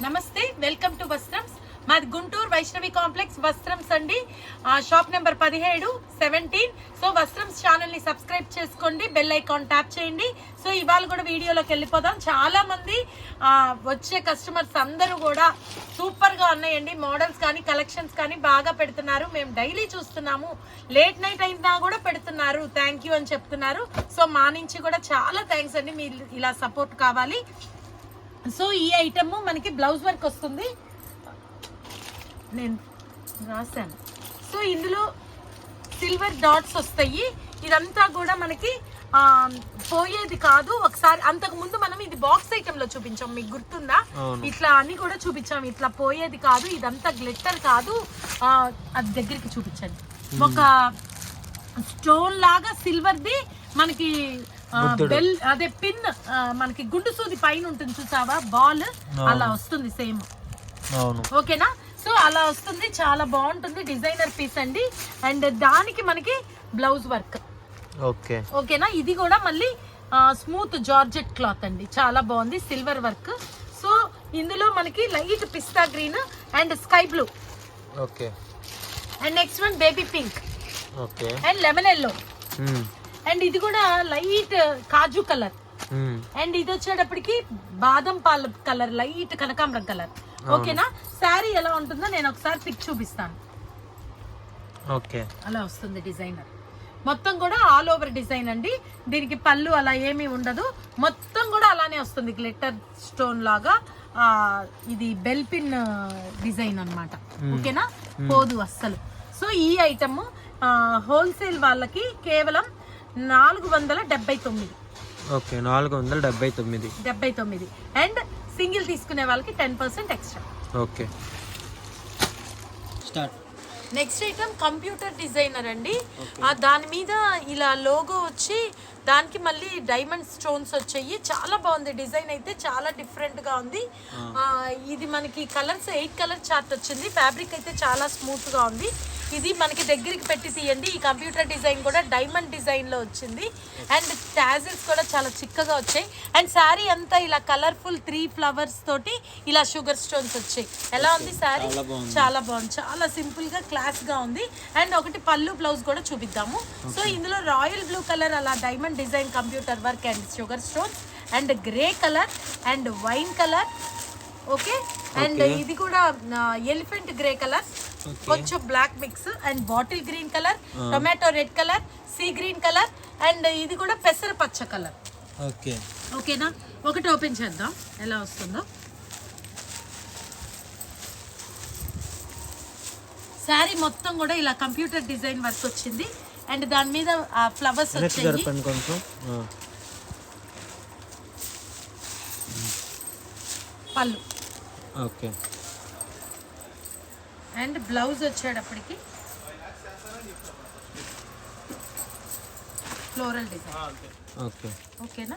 నమస్తే, welcome to Vastrams. మాది Guntur Vaishnavi complex Vastrams అండి. Shop number 17, 17. So Vastrams channel ని సబ్స్క్రైబ్ చేసుకోండి, బెల్ ఐకాన్ ట్యాప్ చేయండి. సో ఇవాళ కూడా వీడియోలోకి వెళ్ళిపోదాం. చాలా మంది వచ్చే కస్టమర్స్ అందరూ కూడా సూపర్ గా ఉన్నాయండి. మోడల్స్ కానీ కలెక్షన్స్ కానీ బాగా పెడుతున్నారు. మేము డైలీ చూస్తున్నాము, లేట్ నైట్ అయినా కూడా పెడుతున్నారు. థ్యాంక్ యూ అని చెప్తున్నారు. సో మా నుంచి కూడా చాలా థ్యాంక్స్ అండి. మీరు ఇలా సపోర్ట్ కావాలి. సో ఈ ఐటమ్ మనకి బ్లౌజ్ వర్క్ వస్తుంది, నేను రాశాను. సో ఇందులో సిల్వర్ డాట్స్ వస్తాయి. ఇదంతా కూడా మనకి పోయేది కాదు. ఒకసారి అంతకు ముందు మనం ఇది బాక్స్ ఐటమ్ లో చూపించాం, మీకు గుర్తుందా? ఇట్లా అన్ని కూడా చూపించాం. ఇట్లా పోయేది కాదు, ఇదంతా గ్లిట్టర్ కాదు. అది దగ్గరికి చూపించండి. ఒక స్టోన్ లాగా సిల్వర్ది మనకి బెల్, అదే పిన్, మనకి గుండు సూది పైన ఉంటుంది చూసావా, బాల్ అలా వస్తుంది సేమ్. ఓకేనా? సో అలా వస్తుంది, చాలా బాగుంటుంది. డిజైనర్ పీస్ అండి. అండ్ దానికి మనకి బ్లౌజ్ వర్క్. ఓకేనా? ఇది కూడా మళ్ళీ స్మూత్ జార్జెట్ క్లాత్ అండి, చాలా బాగుంది, సిల్వర్ వర్క్. సో ఇందులో మనకి light pista green and sky blue. And next one baby pink and lemon yellow. And ఇది కూడా లైట్ కాజు కలర్. అండ్ ఇది వచ్చేటప్పటికి బాదం పాల కలర్, లైట్ కనకాంబరం కలర్. ఓకేనా? శారీ ఎలా ఉంటుందో నేను ఒకసారి పిక్ చూపిస్తాను. అలా వస్తుంది డిజైనర్. మొత్తం కూడా ఆల్ ఓవర్ డిజైన్ అండి. దీనికి పళ్ళు అలా ఏమీ ఉండదు, మొత్తం కూడా అలానే వస్తుంది, గ్లిట్టర్ స్టోన్ లాగా. ఇది బెల్ పిన్ డిజైన్ అన్నమాట. ఓకేనా? పోదు అస్సలు. సో ఈ ఐటమ్ హోల్సేల్ వాళ్ళకి కేవలం 479. 479. అండ్ సింగిల్ తీసుకునే వాళ్ళకి 10% extra. Next item computer designer అండి. దాని మీద ఇలా లోగో వచ్చి దానికి మళ్ళీ డైమండ్ స్టోన్స్ వచ్చాయి. చాలా బాగుంది డిజైన్, అయితే చాలా డిఫరెంట్ గా ఉంది. ఇది మనకి కలర్స్ 8 కలర్ చార్ట్ వచ్చింది. ఫ్యాబ్రిక్ అయితే చాలా స్మూత్ గా ఉంది. ఇది మనకి దగ్గరికి పెట్టి తీయండి. ఈ కంప్యూటర్ డిజైన్ కూడా డైమండ్ డిజైన్ లో వచ్చింది. అండ్ టాజిల్స్ కూడా చాలా చిక్కగా వచ్చాయి. అండ్ శారీ అంతా ఇలా కలర్ఫుల్ 3 ఫ్లవర్స్ తోటి ఇలా షుగర్ స్టోన్స్ వచ్చాయి. ఎలా ఉంది శారీ? చాలా బాగుంది, చాలా సింపుల్ గా క్లాస్ గా ఉంది. అండ్ ఒకటి పళ్ళు బ్లౌజ్ కూడా చూపిద్దాము. సో ఇందులో రాయల్ బ్లూ కలర్ అలా diamond design computer work and sugar stones and grey colour and wine colour. Okay. And ఇది కూడా ఎలిఫెంట్ గ్రే కలర్, కొంచెం black mix and bottle green colour, tomato red colour, sea green colour and ఇది కూడా పెసర పచ్చ colour. ఓకేనా? ఒకటి open చేద్దాం ఎలా వస్తుందో. శారీ మొత్తం కూడా ఇలా కంప్యూటర్ డిజైన్ వర్క్ వచ్చింది. అండ్ దాని మీద ఫ్లవర్స్ వచ్చాయి. పళ్ళు. అండ్ బ్లౌజ్ వచ్చేటప్పటికి ఫ్లోరల్ డిజైన్. ఓకేనా?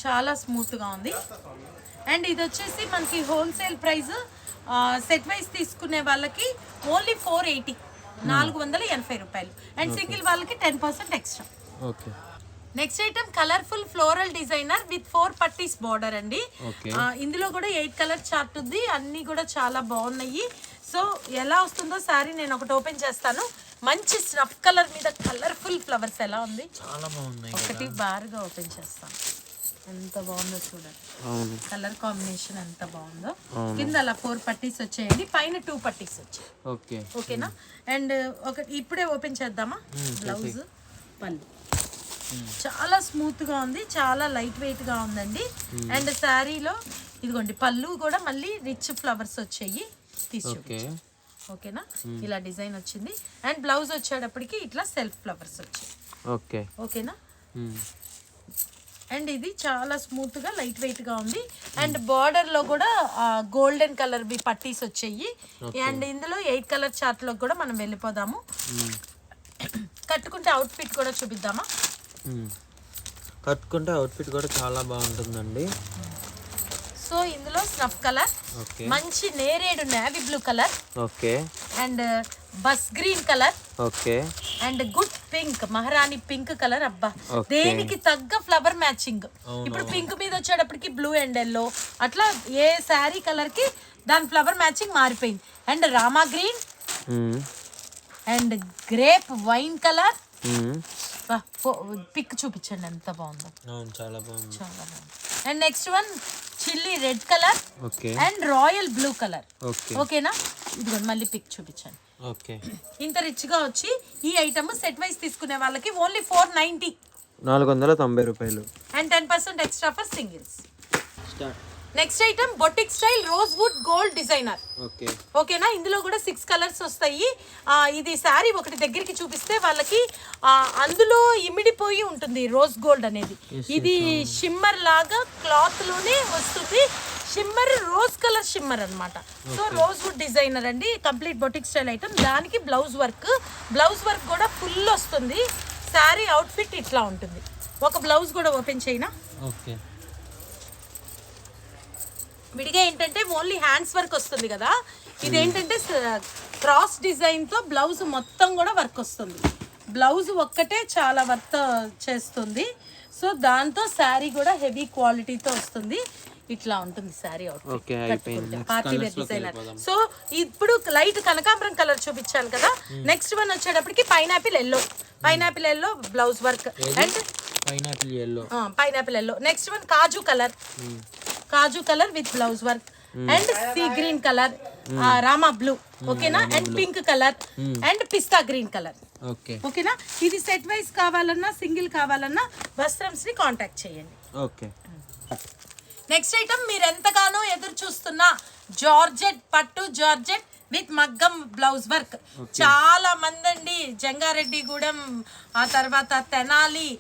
చాలా స్మూత్ గా ఉంది. అండ్ ఇది వచ్చేసి మనకి హోల్సేల్ ప్రైస్ సెట్ వైజ్ తీసుకునే వాళ్ళకి ఓన్లీ 480, 480 రూపాయలు. అండ్ సింగిల్ వాళ్ళకి 10% extra. Next item colourful floral designer with 4 పట్టీస్ బార్డర్ అండి. ఇందులో కూడా 8 కలర్ చార్ట్ ఉంది. అన్ని కూడా చాలా బాగున్నాయి. సో ఎలా వస్తుందో శారీ నేను ఒకటి ఓపెన్ చేస్తాను. మంచి స్నఫ్ కలర్ మీద కలర్ఫుల్ ఫ్లవర్స్. ఎలా ఉంది? చాలా బాగుంది. ఒకటి బార్గా ఓపెన్ చేస్తాను. ఎంత బాగుందో చూడండి, కలర్ కాంబినేషన్ ఎంత బాగుందో. కింద అలా 4 పట్టీస్ వచ్చాయండి, పైన 2 పట్టీస్ వచ్చాయి. ఓకేనా? అండ్ ఒకటి ఇప్పుడే ఓపెన్ చేద్దామా. బ్లౌజ్, పళ్ళు చాలా స్మూత్ గా ఉంది, చాలా లైట్ వెయిట్ గా ఉందండి. అండ్ శారీలో ఇదిగోండి పళ్ళు కూడా మళ్ళీ రిచ్ ఫ్లవర్స్ వచ్చాయి. ఓకేనా? ఇలా డిజైన్ వచ్చింది. అండ్ బ్లౌజ్ వచ్చేటప్పటికి ఇట్లా సెల్ఫ్ ఫ్లవర్స్ వచ్చాయి. ఓకేనా? అండ్ ఇది చాలా స్మూత్ గా లైట్ వెయిట్ గా ఉంది. అండ్ బార్డర్ లో కూడా గోల్డెన్ కలర్ బి పట్టీస్ వచ్చాయి. అండ్ ఇందులో 8 కలర్ చార్ట్ లో కూడా మనం వెళ్ళిపోదాము. కట్టుకుంటే అవుట్ ఫిట్ కూడా చూపిద్దామా? కట్టుకుంటే అవుట్ ఫిట్ కూడా చాలా బాగుంటుందండి. సో ఇందులో స్నఫ్ కలర్, మంచి నేరేడు navy blue colour, okay, and bus green colour, okay, and good pink మహారాణి పింక్ కలర్. అబ్బా Okay. దేనికి తగ్గ ఫ్లవర్ మ్యాచింగ్. ఇప్పుడు పింక్ మీద వచ్చేటప్పటికి బ్లూ అండ్ ఎల్లో అట్లా ఏ శారీ కలర్ కి దాని ఫ్లవర్ మ్యాచింగ్ మారిపోయింది. And Rama green and grape wine colour. Pic చూపించండి ఎంత బాగుందో. అవును చాలా బాగుంది. చాలా బాగుంది. And next one chilli red colour okay and royal blue colour. Okay ఓకేనా, ఇదిగోండి మళ్ళీ పిక్ చూపించండి. ఓకే ఇంత రిచ్ గా వచ్చి ఈ ఐటమ్ సెట్ వైస్ తీసుకునే వాళ్ళకి ఓన్లీ 490 490 రూపాయలు and 10% extra for singles. Start. Next item boutique style rose would gold designer. Okay ఓకేనా, ఇందులో కూడా 6 కలర్స్ వస్తాయి. ఇది శారీ ఒకటి దగ్గరికి చూపిస్తే వాళ్ళకి అందులో ఇమిడిపోయి ఉంటుంది రోజ్ గోల్డ్ అనేది. ఇది షిమ్మర్ లాగా క్లాత్ లోనే వస్తుంది. షిమ్మర్ రోజ్ కలర్ షిమ్మర్ అన్నమాట. సో రోజ్ వుడ్ డిజైనర్ అండి, కంప్లీట్ బొటిక్ స్టైల్ ఐటమ్. దానికి బ్లౌజ్ వర్క్ కూడా ఫుల్ వస్తుంది. శారీ అవుట్ఫిట్ ఇట్లా ఉంటుంది. ఒక బ్లౌజ్ కూడా ఓపెన్ చేయనా. ఓకే విడిగా ఏంటంటే ఓన్లీ హ్యాండ్స్ వర్క్ వస్తుంది కదా, ఇదేంటంటే క్రాస్ డిజైన్ తో బ్లౌజ్ మొత్తం కూడా వర్క్ వస్తుంది. బ్లౌజ్ ఒక్కటే చాలా వర్క్ చేస్తుంది. సో దాంతో శారీ కూడా హెవీ క్వాలిటీతో వస్తుంది. ఇట్లా ఉంటుంది sari outfit. Party wear designer. So ఇప్పుడు లైట్ కనకాంబరం కలర్ చూపించాను కదా, నెక్స్ట్ వన్ వచ్చేటప్పటికి pineapple yellow blouse work and pineapple yellow. Next one కాజు colour with blouse work and sea green colour, Rama blue. ఓకేనా, అండ్ పింక్ కలర్ అండ్ పిస్తా green colour. ఓకేనా, ఇది సెట్ వైస్ కావాలన్నా సింగిల్ కావాలన్నా వస్త్రంస్ ని కాంటాక్ట్ చేయండి. ఓకే నెక్స్ట్ ఐటమ్ మీరు ఎంతగానో ఎదురు చూస్తున్న పట్టు జార్జెట్ విత్ మగ్గం బ్లౌజ్ వర్క్. చాలా మంది అండి జంగారెడ్డిగూడెం, ఆ తర్వాత తెనాలి,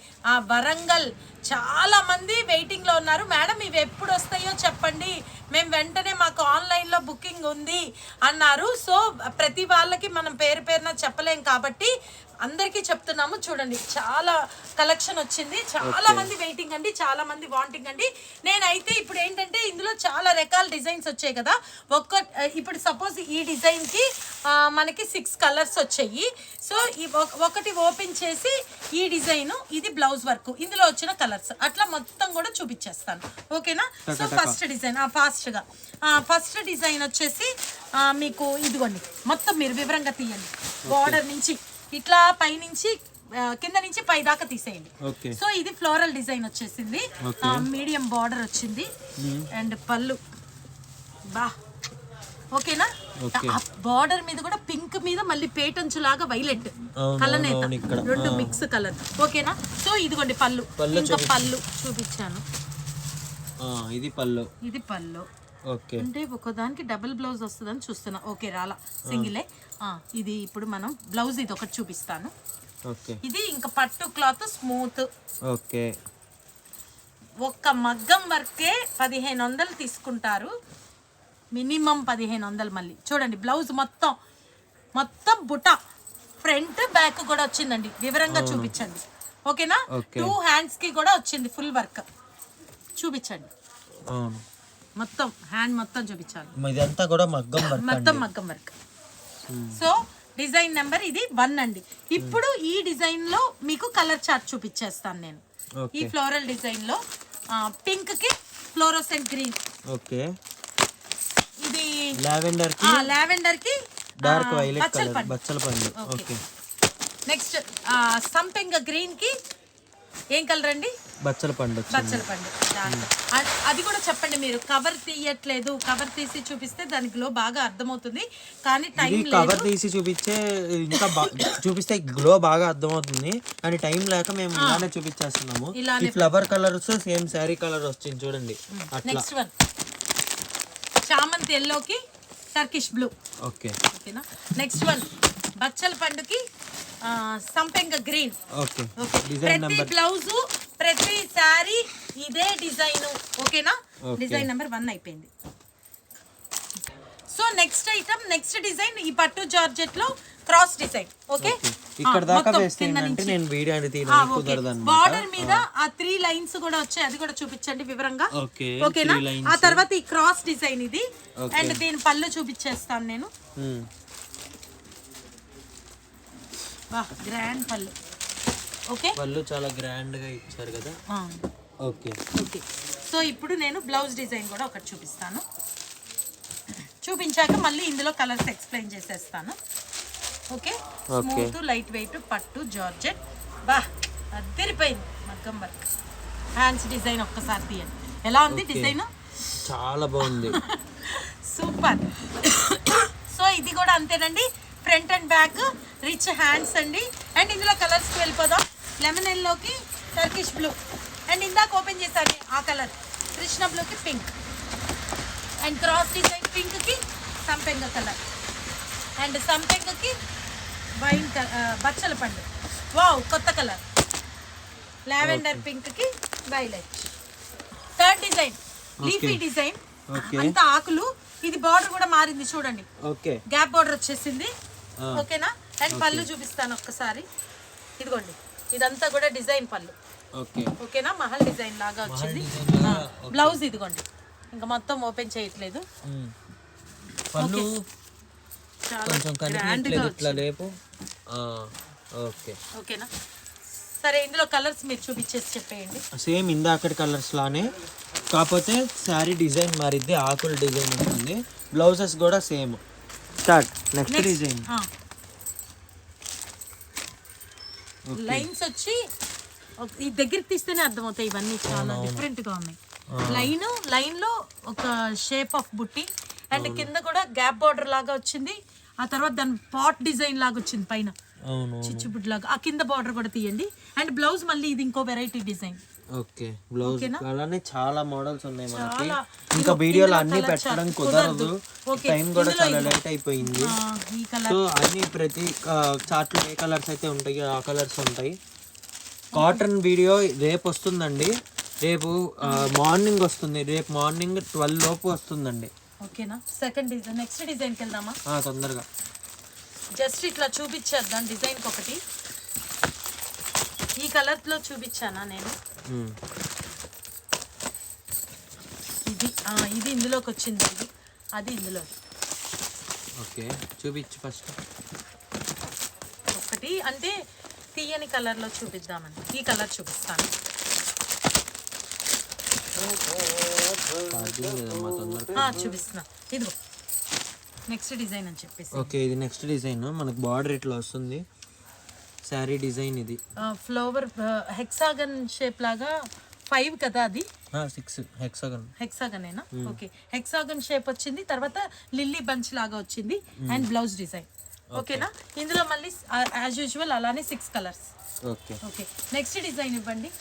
వరంగల్ చాలా మంది వెయిటింగ్ లో ఉన్నారు. మేడం ఇవి ఎప్పుడు వస్తాయో చెప్పండి, మేము వెంటనే మాకు ఆన్లైన్ లో బుకింగ్ ఉంది అన్నారు. సో ప్రతి వాళ్ళకి మనం పేరున చెప్పలేం కాబట్టి అందరికీ చెప్తున్నాము. చూడండి చాలా కలెక్షన్ వచ్చింది, చాలా మంది వెయిటింగ్ అండి, చాలా మంది వాంటింగ్ అండి. నేనైతే ఇప్పుడు ఏంటంటే ఇందులో చాలా రకాల డిజైన్స్ వచ్చాయి కదా, ఇప్పుడు సపోజ్ ఈ డిజైన్ కి మనకి 6 కలర్స్ వచ్చాయి. సో ఒకటి ఓపెన్ చేసి ఈ డిజైన్, ఇది బ్లౌజ్ వర్క్, ఇందులో వచ్చిన కలర్స్ అట్లా మొత్తం కూడా చూపించేస్తాను. ఓకేనా, so first design first design వచ్చేసి మీకు ఇదిగోండి, మొత్తం మీరు వివరంగా తీయండి. బార్డర్ నుంచి ఇట్లా పైనుంచి కింద నుంచి పై దాకా తీసేయండి. సో ఇది ఫ్లోరల్ డిజైన్ వచ్చేసింది, మీడియం బార్డర్ వచ్చింది అండ్ పళ్ళు. ఓకేనా, బార్డర్ మీద కూడా పింక్ మీద మళ్ళీ పేటంచు లాగా వైలెట్ కలనేత, రెండు మిక్స్ కలర్. ఓకేనా, సో ఇదిగోండి పళ్ళు. ఇంకా పళ్ళు చూపించాను, ఇది పళ్ళు. అంటే ఒకదానికి డబుల్ బ్లౌజ్ వస్తుందని చూస్తున్నా. ఓకే రాలా, సింగిలే. ఇది ఇప్పుడు మనం బ్లౌజ్ ఇది ఒకటి చూపిస్తాను. ఇది ఇంకా పట్టు క్లాత్ స్మూత్. ఓకే, ఒక్క మగ్గం వర్కే 1500 తీసుకుంటారు, మినిమం 1500. మళ్ళీ చూడండి బ్లౌజ్ మొత్తం బుటా, ఫ్రంట్ బ్యాక్ కూడా వచ్చిందండి. వివరంగా చూపించండి. ఓకేనా, 2 హ్యాండ్స్ కి కూడా వచ్చింది ఫుల్ వర్క్. చూపించండి, మొత్తం హ్యాండ్ మొత్తం చూపించాలి. ఇదంతా కూడా మొత్తం మగ్గం వర్క్. సో డిజైన్ నెంబర్ ఇది 1 అండి. ఇప్పుడు ఈ డిజైన్ లో మీకు కలర్ చార్ట్ చూపించేస్తాను నేను. ఈ ఫ్లోరల్ డిజైన్ లో పింక్ కి ఫ్లోరోసెంట్ గ్రీన్. ఓకే, ఇది లావెండర్ కి డార్క్ వైలెట్ కలర్, బచ్చల పండు. ఓకే, నెక్స్ట్ సంపెంగ గ్రీన్ కి ఏం కలర్ అండి? బచ్చల పండు. అది కూడా చెప్పండి. మీరు కవర్ తీయట్లేదు, కవర్ తీసి చూపిస్తే దాని గ్లో బాగా అర్థమవుతుంది. కానీ టైం లేదు, కవర్ తీసి చూపిస్తే గ్లో బాగా అర్థమవుతుంది, కానీ టైం లేక మేము ఇలానే చూపించేస్తున్నాము. ఈ flower colours same sari colour వచ్చింది చూడండి. నెక్స్ట్ వన్ చామంతి ఎల్లోకి టర్కిష్ బ్లూ. ఓకేనా, నెక్స్ట్ వన్ బచ్చల పండుకి సంపెంగ గ్రీన్. ప్రతి బ్లౌజ్ ప్రతి శారీ ఇదే డిజైన్. ఓకేనా, డిజైన్ నెంబర్ 1 అయిపోయింది. So next item, next design ఈ పట్టు జార్జెట్ లో క్రాస్ డిజైన్. ఓకే, ఇక్కడ దాకా వేస్తే ఏంటంటే నేను వీడియో అనేది తీయడానికి కుదరదన్నమాట. బార్డర్ మీద ఆ 3 లైన్స్ కూడా వచ్చాయి, అది కూడా చూపించండి వివరంగా. ఓకేనా, ఆ తర్వాత ఈ క్రాస్ డిజైన్ ఇది. అండ్ దీని పళ్ళు చూపించేస్తాను నేను. గ్రాండ్ పళ్ళు. ఓకే పళ్ళు చాలా గ్రాండ్ గా ఇచ్చారు కదా. Okay okay. సో ఇప్పుడు నేను బ్లౌజ్ డిజైన్ కూడా ఒకటి చూపిస్తాను. చూపించాక మళ్ళీ ఇందులో కలర్స్ ఎక్స్ప్లెయిన్ చేసేస్తాను. ఓకే. స్మూత్ లైట్ వెయిట్ పట్టు జార్జెట్. బా అదిరిపోయింది మగ్గం వర్క్. హ్యాండ్స్ డిజైన్ ఒక్కసారి తీయండి. ఎలా ఉంది డిజైన్? చాలా బాగుంది. సూపర్. సో ఇది కూడా అంతేనండి, front and back rich hands అండి. అండ్ ఇందులో కలర్స్కి వెళ్ళిపోదాం. లెమన్ ఎల్లోకి టర్కిష్ బ్లూ, అండ్ ఇందాక ఓపెన్ చేశాను ఆ కలర్ కృష్ణ బ్లూకి పింక్, అండ్ క్రాస్ డిజైన్ పింక్కి సంపెంగ కలర్, అండ్ సంపెంగకి వైన్ బచ్చల పండు. వావ్ కొత్త కలర్. లావెండర్ పింక్కి violet. Third design leafy design, అంత ఆకులు. ఇది బార్డర్ కూడా మారింది చూడండి. ఓకే. గ్యాప్ బార్డర్ వచ్చేసింది. ఓకేనా. అండ్ పళ్ళు చూపిస్తాను ఒక్కసారి. ఇదిగోండి ఇదంతా కూడా డిజైన్ పళ్ళు. ఓకే. ఓకేనా. మహల్ డిజైన్ లాగా వచ్చింది. బ్లౌజ్ ఇదిగోండి, ఇంకా మొత్తం ఓపెన్ చేయట్లేదు. పళ్ళు చాలా కొంచెం కనిపించట్లేదు ఇట్లా లేపు. ఓకే. ఓకేనా. సరే ఇందులో కలర్స్ మీరు చూపించేసి చెప్పేయండి. సేమ్ ఇందాకటి కలర్స్ లానే, కాకపోతే శారీ డిజైన్ మారిద్ది, ఆకుల డిజైన్ ఉంటుంది. బ్లౌజెస్ కూడా same. Start. Next design lines వచ్చి ఈ దగ్గరికి తీస్తేనే అర్థమవుతాయి. ఇవన్నీ చాలా డిఫరెంట్ గా ఉన్నాయి. లైన్ లో ఒక షేప్ ఆఫ్ బుట్టి, అండ్ కింద కూడా గ్యాప్ బార్డర్ లాగా వచ్చింది. ఆ తర్వాత దాని పాట్ డిజైన్ లాగా వచ్చింది పైన చిచ్చుబుడ్ లాగా. ఆ కింద బార్డర్ కూడా తీయండి. అండ్ బ్లౌజ్ మళ్ళీ ఇది ఇంకో వెరైటీ డిజైన్. ఓకే. బ్లౌజ్ అలానే చాలా మోడల్స్ ఉన్నాయి మనకి. ఇంకా వీడియోలో అన్ని పెట్టడం కుదరదు, టైం కూడా చాలా లేట్ అయిపోయింది. సో అన్ని ప్రతి చార్ట్ లో ఏ కలర్స్ అయితే ఉంటాయి ఆ కలర్స్ ఉంటాయి. కాటన్ వీడియో రేపు వస్తుందండి. రేపు మార్నింగ్ వస్తుంది. రేపు మార్నింగ్ 12 లోపు వస్తుందండి. ఓకేనా. సెకండ్ డిజైన్ నెక్స్ట్ డిజైన్కి వెళ్దామా? తొందరగా జస్ట్ ఇట్లా చూపించేద్దాం డిజైన్కి ఒకటి. ఈ కలర్లో చూపించానా నేను? ఇది ఇందులోకి వచ్చింది. అది ఇందులో. ఓకే చూపించు ఫస్ట్. ఒకటి అంటే తీయని కలర్లో చూపిద్దామని ఈ కలర్ చూపిస్తాను. చూపిస్తున్నా. ఇదిగో నెక్స్ట్ డిజైన్ అని చెప్పేసి. ఓకే. ఇది నెక్స్ట్ డిజైన్. మనకు బార్డర్ ఇట్లా వస్తుంది. శారీ డిజైన్ ఇది ఫ్లవర్ హెక్సాగన్ షేప్ లాగా 5 కదా అది? 6 హెక్సాగనేనా? ఓకే. హెక్సాగన్ షేప్ వచ్చింది. తర్వాత లిల్లీ బంచ్ లాగా వచ్చింది. And blouse design. ఓకేనా. ఇందులో మళ్ళీ యాజ్ యూజువల్ అలానే 6 colours. Okay. Okay. Next design ఇవ్వండి.